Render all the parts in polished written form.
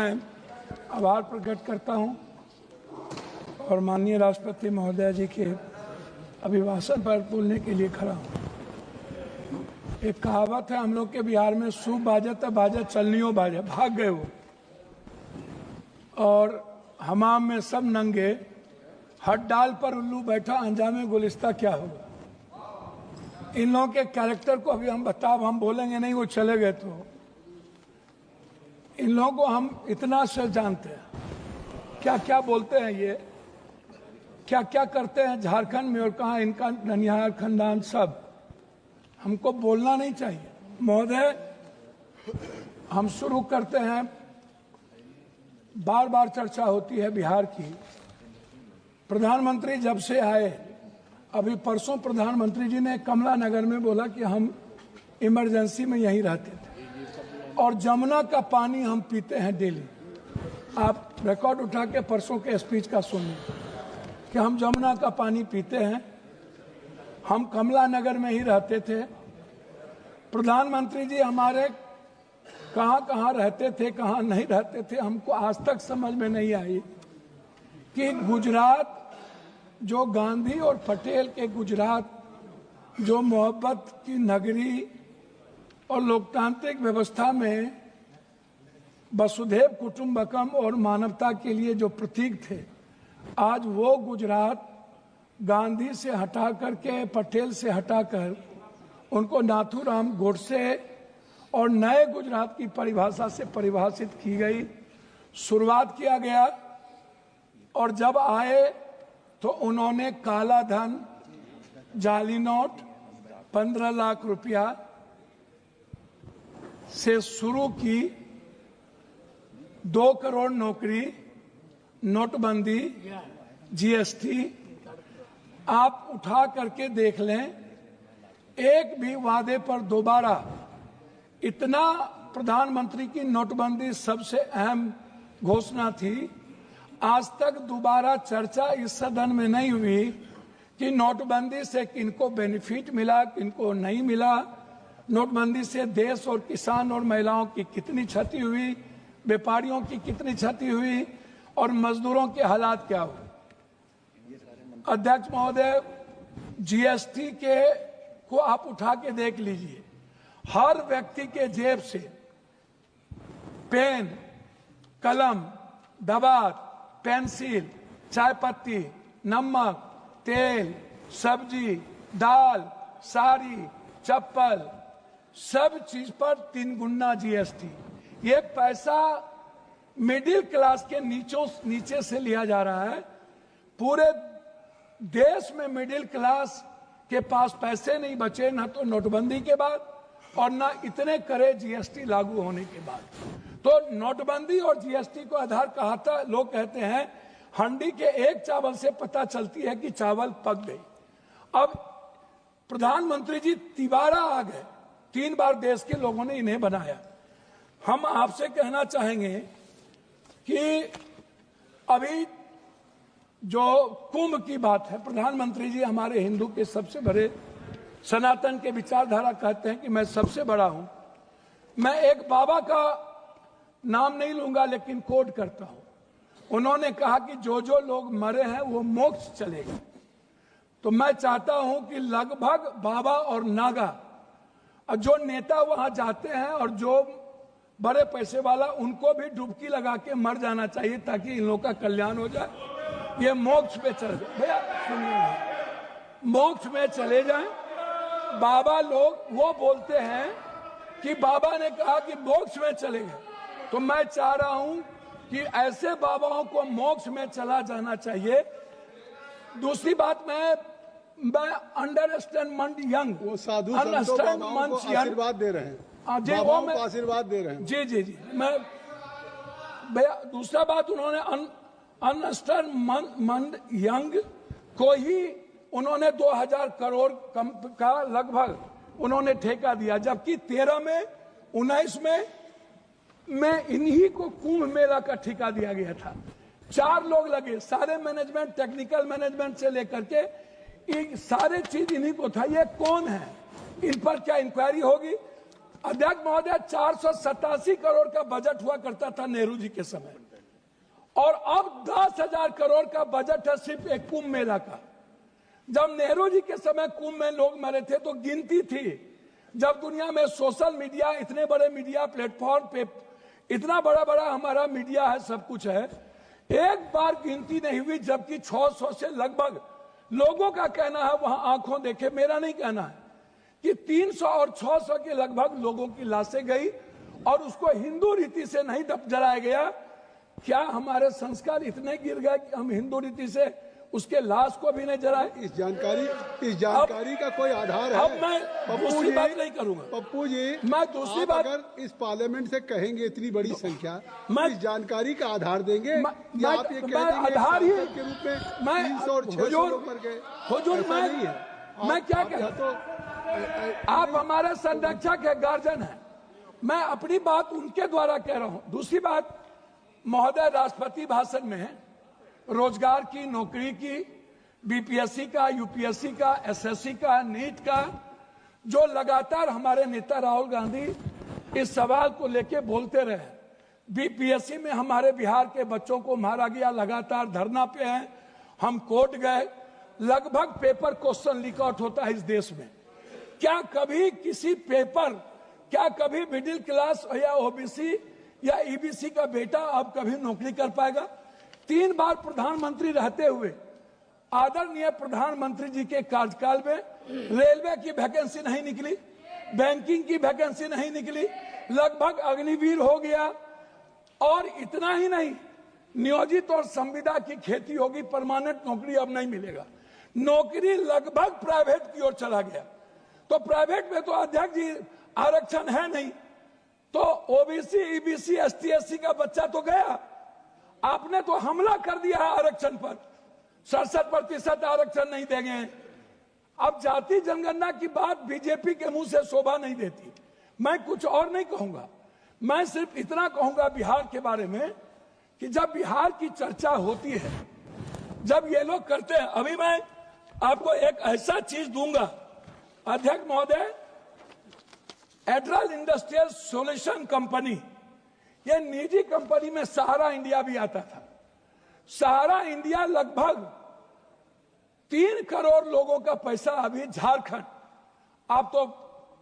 मैं आभार प्रकट करता हूं और माननीय राष्ट्रपति महोदय जी के अभिभाषण पर बोलने के लिए खड़ा हूं। एक कहावत है हम लोग के बिहार में, सूप बाजत बाजत चलनियो बाजा, भाग गए वो। और हमाम में सब नंगे, हट डाल पर उल्लू बैठा, अंजामे गुलिस्ता क्या होगा। इन लोगों के कैरेक्टर को अभी हम बोलेंगे नहीं, वो चले गए। तो इन लोगों को हम इतना से जानते हैं, क्या क्या बोलते हैं ये, क्या क्या करते हैं झारखंड में, और कहाँ इनका ननिहाल खानदान, सब हमको बोलना नहीं चाहिए। महोदय, हम शुरू करते हैं। बार बार चर्चा होती है बिहार की। प्रधानमंत्री जब से आए, अभी परसों प्रधानमंत्री जी ने कमला नगर में बोला कि हम इमरजेंसी में यहीं रहते थे और जमुना का पानी हम पीते हैं डेली। आप रिकॉर्ड उठा के परसों के स्पीच का सुनिए कि हम जमुना का पानी पीते हैं, हम कमला नगर में ही रहते थे। प्रधानमंत्री जी हमारे कहाँ कहाँ रहते थे, कहाँ नहीं रहते थे, हमको आज तक समझ में नहीं आई कि गुजरात, जो गांधी और पटेल के गुजरात, जो मोहब्बत की नगरी और लोकतांत्रिक व्यवस्था में वसुधैव कुटुंबकम और मानवता के लिए जो प्रतीक थे, आज वो गुजरात गांधी से हटा करके, पटेल से हटाकर उनको नाथूराम गोडसे और नए गुजरात की परिभाषा से परिभाषित की गई। शुरुआत किया गया और जब आए तो उन्होंने काला धन, जाली नोट, 15 लाख रुपया से शुरू की, 2 करोड़ नौकरी, नोटबंदी, जीएसटी, आप उठा करके देख लें। एक भी वादे पर दोबारा, इतना प्रधानमंत्री की नोटबंदी सबसे अहम घोषणा थी, आज तक दोबारा चर्चा इस सदन में नहीं हुई कि नोटबंदी से किनको बेनिफिट मिला, किनको नहीं मिला, नोटबंदी से देश और किसान और महिलाओं की कितनी क्षति हुई, व्यापारियों की कितनी क्षति हुई और मजदूरों के हालात क्या हुए। अध्यक्ष महोदय, जीएसटी के को आप उठा के देख लीजिए, हर व्यक्ति के जेब से पेन, कलम, दवात, पेंसिल, चाय पत्ती, नमक, तेल, सब्जी, दाल, साड़ी, चप्पल, सब चीज पर 3 गुना जीएसटी। ये पैसा मिडिल क्लास के नीचे से लिया जा रहा है। पूरे देश में मिडिल क्लास के पास पैसे नहीं बचे, ना तो नोटबंदी के बाद और ना इतने करे जीएसटी लागू होने के बाद। तो नोटबंदी और जीएसटी को आधार कहा था। लोग कहते हैं हंडी के एक चावल से पता चलती है कि चावल पक गई। अब प्रधानमंत्री जी तिबारा आ गए, 3 बार देश के लोगों ने इन्हें बनाया। हम आपसे कहना चाहेंगे कि अभी जो कुंभ की बात है, प्रधानमंत्री जी हमारे हिंदू के सबसे बड़े, सनातन के विचारधारा कहते हैं कि मैं सबसे बड़ा हूं। मैं एक बाबा का नाम नहीं लूंगा लेकिन कोट करता हूं। उन्होंने कहा कि जो जो लोग मरे हैं वो मोक्ष चले गए। तो मैं चाहता हूं कि लगभग बाबा और नागा और जो नेता वहां जाते हैं और जो बड़े पैसे वाला, उनको भी डुबकी लगा के मर जाना चाहिए ताकि इन लोगों का कल्याण हो जाए। ये मोक्ष पे चले जाए। भैया सुनिए, मोक्ष में चले जाएं। बाबा लोग वो बोलते हैं कि बाबा ने कहा कि मोक्ष में चले गए, तो मैं चाह रहा हूं कि ऐसे बाबाओं को मोक्ष में चला जाना चाहिए। दूसरी बात, मैं अंडरस्टैंड यंग, वो साधु संतों बाबाओं को आशीर्वाद दे रहे हैं, बाबाओं को आशीर्वाद दे रहे हैं। जी जी जी, मैं भैया, दूसरा बात, उन्होंने अंडरस्टैंड यंग को ही उन्होंने 2000 करोड़ का लगभग उन्होंने ठेका दिया, जबकि 13 में 19 में इन्हीं को कुंभ मेला का ठेका दिया गया था। 4 लोग लगे, सारे मैनेजमेंट, टेक्निकल मैनेजमेंट से लेकर के सारे चीज इन्हीं को था। ये कौन है, इन पर क्या इंक्वायरी होगी? अध्यक्ष महोदय 487 करोड़ का बजट हुआ करता था नेहरू जी के समय, और अब 10,000 करोड़ का बजट है सिर्फ एक कुंभ मेला का। जब नेहरू जी के समय कुंभ में लोग मरे थे तो गिनती थी। जब दुनिया में सोशल मीडिया, इतने बड़े मीडिया प्लेटफॉर्म पे इतना बड़ा बड़ा हमारा मीडिया है, सब कुछ है, एक बार गिनती नहीं हुई, जबकि 600 से लगभग लोगों का कहना है, वहां आंखों देखे, मेरा नहीं कहना है, कि 300 और 600 के लगभग लोगों की लाशें गई और उसको हिंदू रीति से नहीं जलाया गया। क्या हमारे संस्कार इतने गिर गए कि हम हिंदू रीति से उसके लाश को भी नहीं जलाए? इस जानकारी का कोई आधार है? अब मैं दूसरी बात नहीं करूंगा पप्पू जी, मैं दूसरी बात, अगर इस पार्लियामेंट से कहेंगे इतनी बड़ी संख्या, मैं इस जानकारी का आधार देंगे या आप ये कह देंगे आधार ही के रूप में 300 और 600 पर गए? हुजूर मैं क्या कह, तो आप हमारे संरक्षक है, गार्जियन है, मैं अपनी बात उनके द्वारा कह रहा हूं। दूसरी बात, महोदय राष्ट्रपति भाषण में रोजगार की, नौकरी की, बीपीएससी का, यूपीएससी का, एसएससी का, नीट का, जो लगातार हमारे नेता राहुल गांधी इस सवाल को लेके बोलते रहे। बीपीएससी में हमारे बिहार के बच्चों को मारा गया, लगातार धरना पे हैं, हम कोर्ट गए, लगभग पेपर क्वेश्चन लीक आउट होता है इस देश में। क्या कभी किसी पेपर, क्या कभी मिडिल क्लास या ओबीसी या ईबीसी का बेटा अब कभी नौकरी कर पाएगा? 3 बार प्रधानमंत्री रहते हुए आदरणीय प्रधानमंत्री जी के कार्यकाल में रेलवे की वैकेंसी नहीं निकली, बैंकिंग की वैकेंसी नहीं निकली, लगभग अग्निवीर हो गया। और इतना ही नहीं, नियोजित और संविदा की खेती होगी, परमानेंट नौकरी अब नहीं मिलेगा, नौकरी लगभग प्राइवेट की ओर चला गया। तो प्राइवेट में तो अध्यक्ष जी आरक्षण है नहीं, तो ओबीसी, ईबीसी, एसटी, एससी का बच्चा तो गया। आपने तो हमला कर दिया है आरक्षण पर, 67% आरक्षण नहीं देंगे। अब जाति जनगणना की बात बीजेपी के मुंह से शोभा नहीं देती। मैं कुछ और नहीं कहूंगा, मैं सिर्फ इतना कहूंगा बिहार के बारे में कि जब बिहार की चर्चा होती है, जब ये लोग करते हैं, अभी मैं आपको एक ऐसा चीज दूंगा अध्यक्ष महोदय, एड्रल इंडस्ट्रियल सॉल्यूशन कंपनी, ये निजी कंपनी में सहारा इंडिया भी आता था। सहारा इंडिया लगभग 3 करोड़ लोगों का पैसा अभी झारखंड, आप तो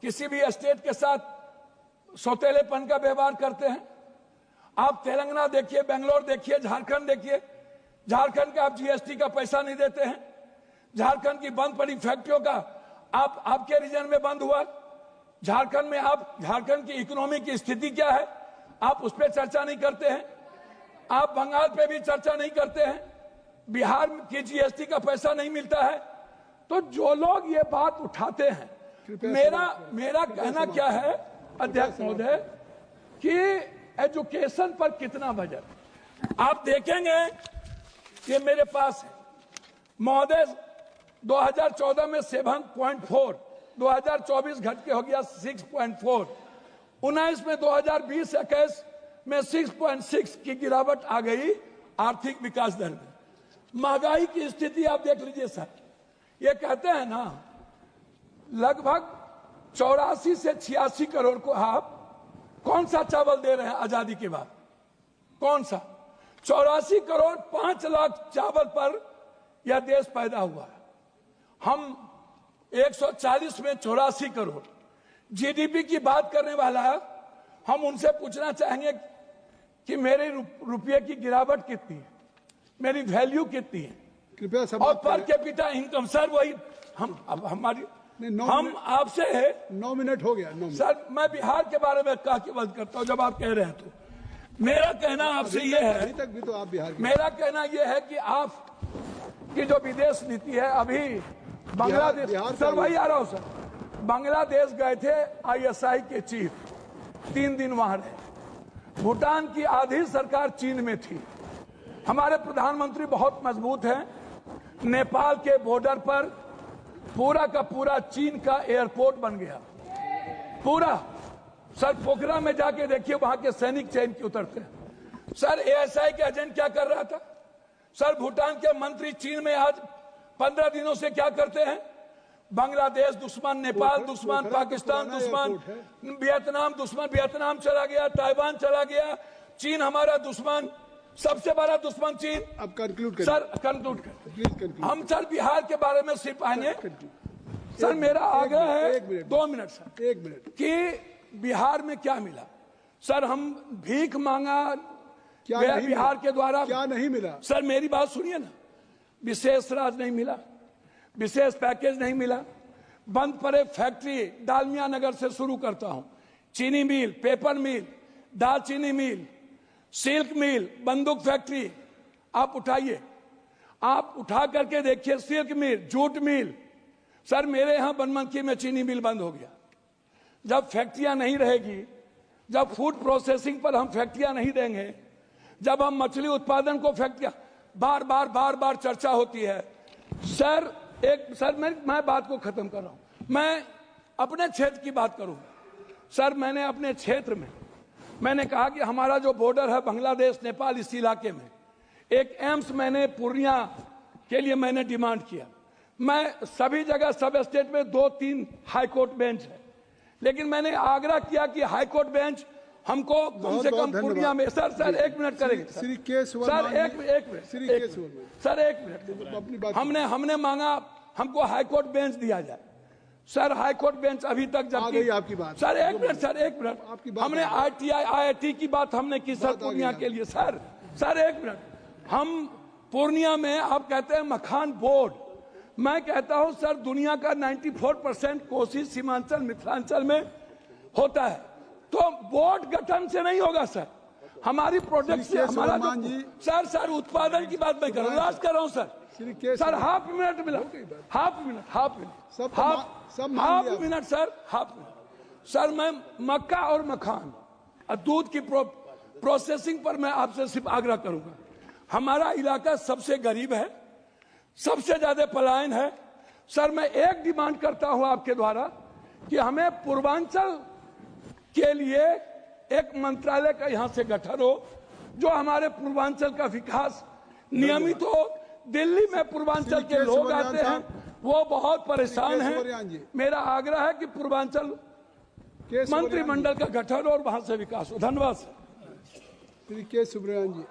किसी भी स्टेट के साथ सौतेलेपन का व्यवहार करते हैं, आप तेलंगाना देखिए, बेंगलोर देखिए, झारखंड देखिए, झारखंड का आप जीएसटी का पैसा नहीं देते हैं, झारखंड की बंद पड़ी फैक्ट्रियों का आपके रीजन में बंद हुआ, झारखंड में आप, झारखंड की इकोनॉमी की स्थिति क्या है आप उस पर चर्चा नहीं करते हैं, आप बंगाल पे भी चर्चा नहीं करते हैं, बिहार की जीएसटी का पैसा नहीं मिलता है। तो जो लोग ये बात उठाते हैं, मेरा कहना क्या है अध्यक्ष महोदय कि एजुकेशन पर कितना बजट आप देखेंगे, ये मेरे पास है महोदय, 2014 में 7.4, 2024 घट के हो गया 6.4, 19 में 2020-21 में 6.6 की गिरावट आ गई आर्थिक विकास दर में। महंगाई की स्थिति आप देख लीजिए सर, ये कहते हैं ना लगभग 84 से 86 करोड़ को आप कौन सा चावल दे रहे हैं आजादी के बाद, कौन सा? 84 करोड़ 5 लाख चावल पर यह देश पैदा हुआ है। हम 140 में 84 करोड़ जीडीपी की बात करने वाला है। हम उनसे पूछना चाहेंगे कि मेरे रुपये की गिरावट कितनी है, मेरी वैल्यू कितनी है, कृपया और पर कैपिटा इनकम सर वही हम आपसे है। 9 मिनट हो गया। 9 मिनट। सर मैं बिहार के बारे में कह के बंद करता हूं जब आप कह रहे हैं। तो मेरा कहना आपसे ये है, अभी तक भी तो आप बिहार के, मेरा कहना ये है कि आप की जो विदेश नीति है, अभी बांग्लादेश, सर वही आ रहा हूं सर, बांग्लादेश गए थे आईएसआई के चीफ, 3 दिन वहां रहे। भूटान की आधी सरकार चीन में थी। हमारे प्रधानमंत्री बहुत मजबूत हैं। नेपाल के बॉर्डर पर पूरा का पूरा चीन का एयरपोर्ट बन गया, पूरा। सर पोखरा में जाके देखिए, वहां के सैनिक चैन के उतरते हैं। सर एएसआई के एजेंट क्या कर रहा था? सर भूटान के मंत्री चीन में आज 15 दिनों से क्या करते हैं? बांग्लादेश दुश्मन, नेपाल दुश्मन, पाकिस्तान दुश्मन, वियतनाम दुश्मन, वियतनाम चला गया, ताइवान चला गया, चीन हमारा दुश्मन, सबसे बड़ा दुश्मन चीन। अब कंक्लूड सर कंक्लूड कर, प्लीज कंक्लूड। हम सर बिहार के बारे में सिर्फ आएंगे। सर मेरा आग्रह है 2 मिनट सर, 1 मिनट कि बिहार में क्या मिला। सर हम भीख मांगा क्या गया नहीं बिहार मिला? के द्वारा, क्या नहीं मिला? सर मेरी बात सुनिए ना, विशेष राज नहीं मिला, विशेष पैकेज नहीं मिला, बंद पड़े फैक्ट्री, डालमिया नगर से शुरू करता हूं, चीनी मिल, पेपर मिल, दालचीनी मिल, सिल्क मिल, बंदूक फैक्ट्री, आप उठाइए, आप उठा करके देखिए, सिल्क मिल, जूट मिल। सर मेरे यहां बनमनखी में चीनी मिल बंद हो गया। जब फैक्ट्रियां नहीं रहेगी, जब फूड प्रोसेसिंग पर हम फैक्ट्रियां नहीं देंगे, जब हम मछली उत्पादन को फैक्ट्रियां, बार बार चर्चा होती है। सर मैं बात को खत्म कर रहा हूं, मैं अपने क्षेत्र की बात करूं। सर मैंने अपने क्षेत्र में मैंने कहा कि हमारा जो बॉर्डर है बांग्लादेश नेपाल, इस इलाके में एक एम्स मैंने पूर्णिया के लिए मैंने डिमांड किया। मैं सभी जगह सब स्टेट में 2-3 हाई कोर्ट बेंच है, लेकिन मैंने आग्रह किया कि हाई कोर्ट बेंच हमको कम से कम पूर्णिया में। सर 1 मिनट करेंगे श्री के सर, एक मिनट श्री के सर, 1 मिनट। अपनी बात हमने मांगा हमको हाई कोर्ट बेंच दिया जाए। सर हाई कोर्ट बेंच अभी तक आ गई आपकी बात। सर 1 मिनट सर, 1 आपकी मिनट। बात हमने IIT की बात हमने की सर पूर्णिया के लिए। Sir 1 minute. हम पूर्णिया में आप कहते हैं मखान बोर्ड, मैं कहता हूं सर दुनिया का 94% कोशिश सीमांचल मिथिलांचल में होता है, तो बोर्ड गठन से नहीं होगा सर। हमारी प्रोडक्ट से हमारा सर उत्पादन की बात मैं कर रहा हूं सर। हाफ मिनट मिला, हाफ मिनट सर। मैं मक्का और मखान और दूध की प्रोसेसिंग पर मैं आपसे सिर्फ आग्रह करूंगा। हमारा इलाका सबसे गरीब है, सबसे ज्यादा पलायन है। सर मैं एक डिमांड करता हूं आपके द्वारा कि हमें पूर्वांचल के लिए एक मंत्रालय का यहां से गठन हो, जो हमारे पूर्वांचल का विकास नियमित हो। दिल्ली में पूर्वांचल के लोग आते हैं, वो बहुत परेशान हैं। मेरा आग्रह है कि पूर्वांचल मंत्रिमंडल का गठन और वहां से विकास हो। धन्यवाद सर। श्री के सुब्रमण्यम जी।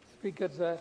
स्पीकर साहब,